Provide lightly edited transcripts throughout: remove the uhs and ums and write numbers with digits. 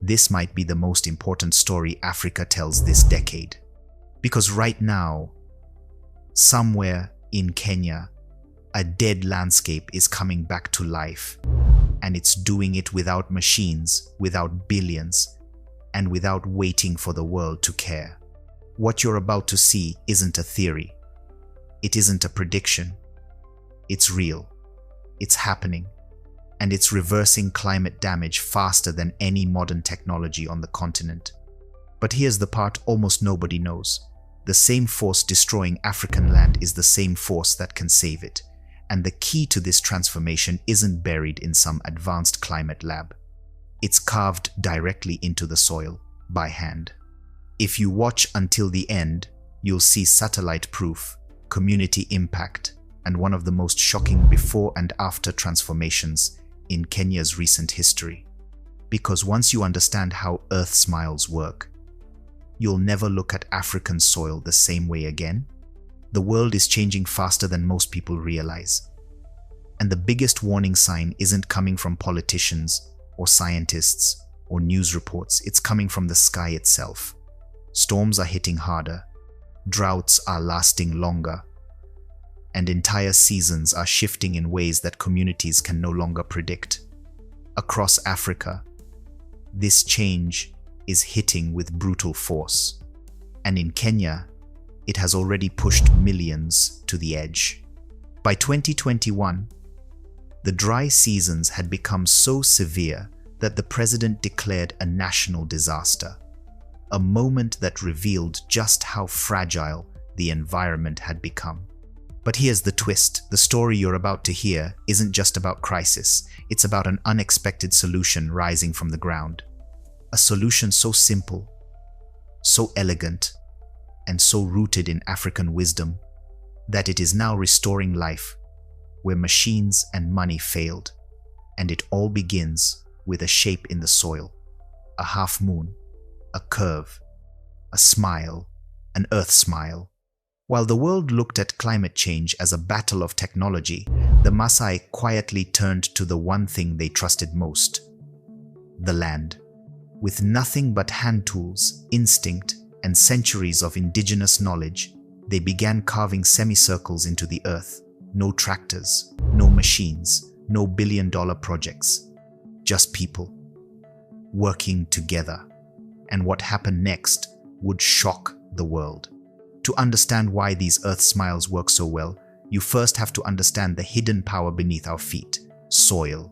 this might be the most important story Africa tells this decade. Because right now, somewhere in Kenya, a dead landscape is coming back to life, and it's doing it without machines, without billions, and without waiting for the world to care. What you're about to see isn't a theory. It isn't a prediction. It's real. It's happening. And it's reversing climate damage faster than any modern technology on the continent. But here's the part almost nobody knows. The same force destroying African land is the same force that can save it. And the key to this transformation isn't buried in some advanced climate lab. It's carved directly into the soil, by hand. If you watch until the end, you'll see satellite proof, community impact, and one of the most shocking before and after transformations in Kenya's recent history. Because once you understand how Earth smiles work, you'll never look at African soil the same way again. The world is changing faster than most people realize. And the biggest warning sign isn't coming from politicians or scientists or news reports, it's coming from the sky itself. Storms are hitting harder, droughts are lasting longer, and entire seasons are shifting in ways that communities can no longer predict. Across Africa, this change is hitting with brutal force. And in Kenya, it has already pushed millions to the edge. By 2021, the dry seasons had become so severe that the president declared a national disaster, a moment that revealed just how fragile the environment had become. But here's the twist. The story you're about to hear isn't just about crisis. It's about an unexpected solution rising from the ground. A solution so simple, so elegant, and so rooted in African wisdom that it is now restoring life where machines and money failed. And it all begins with a shape in the soil, a half moon, a curve, a smile, an earth smile. While the world looked at climate change as a battle of technology, the Maasai quietly turned to the one thing they trusted most: the land. With nothing but hand tools, instinct, and centuries of indigenous knowledge, they began carving semicircles into the earth. No tractors, no machines, no billion-dollar projects. Just people, working together. And what happened next would shock the world. To understand why these earth smiles work so well, you first have to understand the hidden power beneath our feet: soil.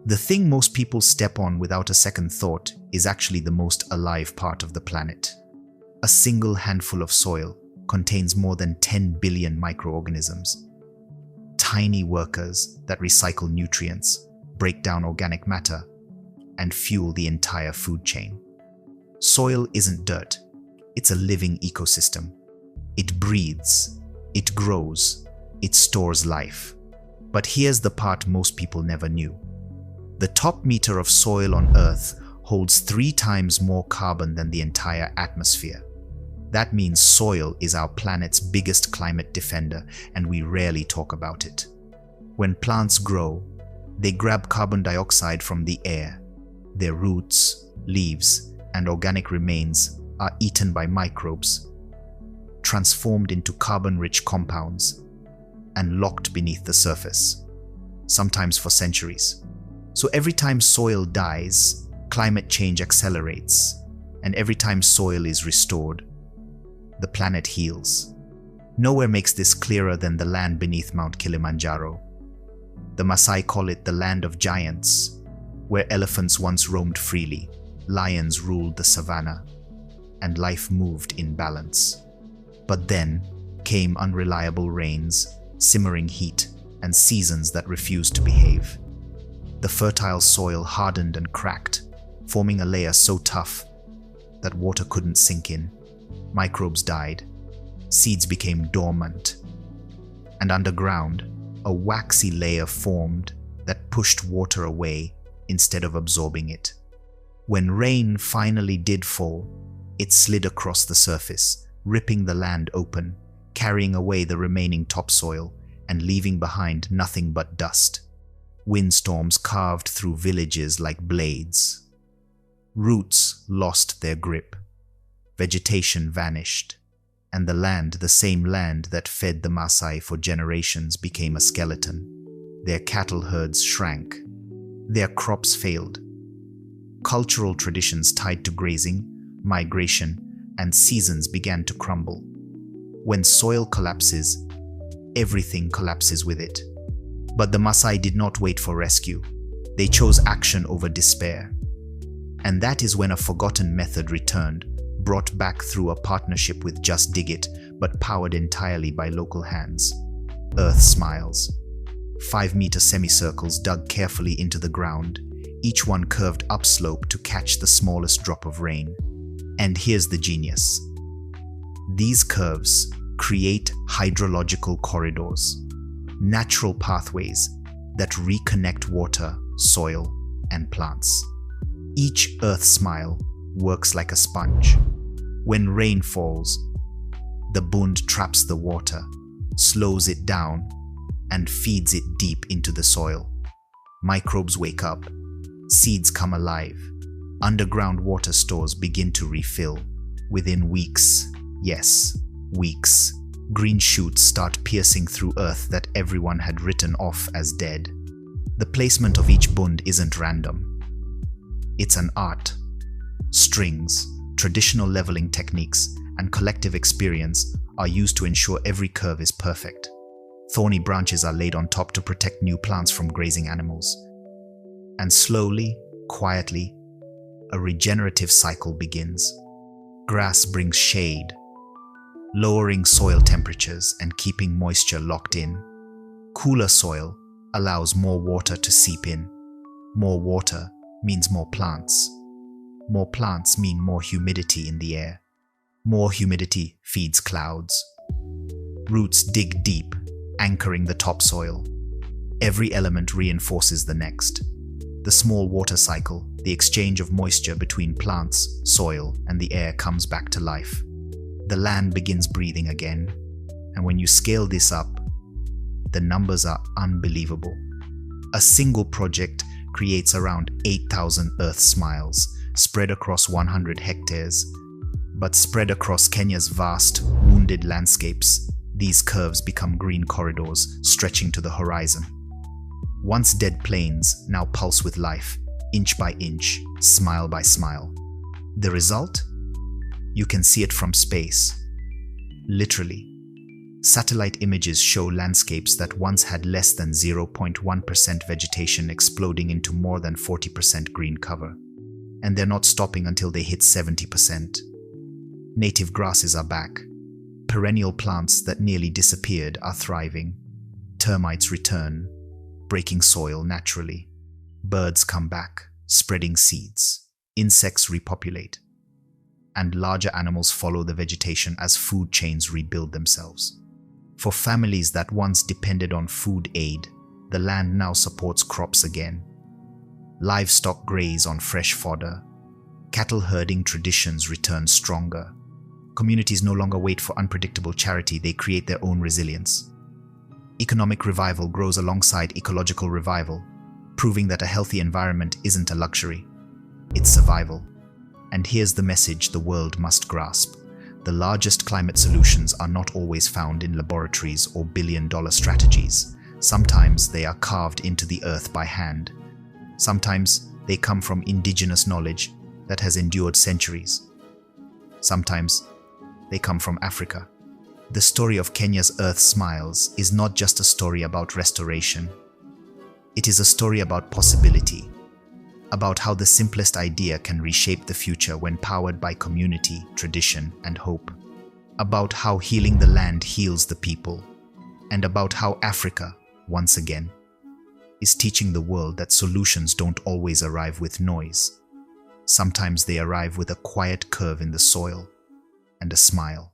The thing most people step on without a second thought is actually the most alive part of the planet. A single handful of soil contains more than 10 billion microorganisms. Tiny workers that recycle nutrients, break down organic matter, and fuel the entire food chain. Soil isn't dirt, it's a living ecosystem. It breathes, it grows, it stores life. But here's the part most people never knew. The top meter of soil on Earth holds 3 times more carbon than the entire atmosphere. That means soil is our planet's biggest climate defender, and we rarely talk about it. When plants grow, they grab carbon dioxide from the air. Their roots, leaves, and organic remains are eaten by microbes, transformed into carbon-rich compounds, and locked beneath the surface, sometimes for centuries. So every time soil dies, climate change accelerates, and every time soil is restored, the planet heals. Nowhere makes this clearer than the land beneath Mount Kilimanjaro. The Maasai call it the land of giants, where elephants once roamed freely, lions ruled the savannah, and life moved in balance. But then came unreliable rains, simmering heat, and seasons that refused to behave. The fertile soil hardened and cracked, forming a layer so tough that water couldn't sink in. Microbes died, seeds became dormant, and underground, a waxy layer formed that pushed water away instead of absorbing it. When rain finally did fall, it slid across the surface, ripping the land open, carrying away the remaining topsoil and leaving behind nothing but dust. Windstorms carved through villages like blades. Roots lost their grip. Vegetation vanished. And the same land that fed the Maasai for generations, became a skeleton. Their cattle herds shrank. Their crops failed. Cultural traditions tied to grazing, migration, and seasons began to crumble. When soil collapses, everything collapses with it. But the Maasai did not wait for rescue. They chose action over despair. And that is when a forgotten method returned, brought back through a partnership with Just Dig It, but powered entirely by local hands. Earth smiles. 5-meter semicircles dug carefully into the ground, each one curved upslope to catch the smallest drop of rain. And here's the genius. These curves create hydrological corridors, natural pathways that reconnect water, soil, and plants. Each earth smile works like a sponge. When rain falls, the bund traps the water, slows it down, and feeds it deep into the soil. Microbes wake up, seeds come alive, underground water stores begin to refill. Within weeks, yes, weeks, green shoots start piercing through earth that everyone had written off as dead. The placement of each bund isn't random. It's an art. Strings, traditional leveling techniques, and collective experience are used to ensure every curve is perfect. Thorny branches are laid on top to protect new plants from grazing animals. And slowly, quietly, a regenerative cycle begins. Grass brings shade, lowering soil temperatures and keeping moisture locked in. Cooler soil allows more water to seep in. More water means more plants. More plants mean more humidity in the air. More humidity feeds clouds. Roots dig deep, anchoring the topsoil. Every element reinforces the next. The small water cycle, the exchange of moisture between plants, soil, and the air comes back to life. The land begins breathing again. And when you scale this up, the numbers are unbelievable. A single project creates around 8,000 earth smiles, spread across 100 hectares. But spread across Kenya's vast, wounded landscapes, these curves become green corridors stretching to the horizon. Once dead plains now pulse with life, inch by inch, smile by smile. The result? You can see it from space. Literally. Satellite images show landscapes that once had less than 0.1% vegetation exploding into more than 40% green cover. And they're not stopping until they hit 70%. Native grasses are back. Perennial plants that nearly disappeared are thriving. Termites return, breaking soil naturally. Birds come back, spreading seeds. Insects repopulate. And larger animals follow the vegetation as food chains rebuild themselves. For families that once depended on food aid, the land now supports crops again. Livestock graze on fresh fodder. Cattle herding traditions return stronger. Communities no longer wait for unpredictable charity, they create their own resilience. Economic revival grows alongside ecological revival, proving that a healthy environment isn't a luxury, it's survival. And here's the message the world must grasp. The largest climate solutions are not always found in laboratories or billion-dollar strategies. Sometimes they are carved into the earth by hand. Sometimes they come from indigenous knowledge that has endured centuries. Sometimes they come from Africa. The story of Kenya's Earth Smiles is not just a story about restoration. It is a story about possibility, about how the simplest idea can reshape the future when powered by community, tradition, and hope. About how healing the land heals the people. And about how Africa, once again, is teaching the world that solutions don't always arrive with noise. Sometimes they arrive with a quiet curve in the soil and a smile.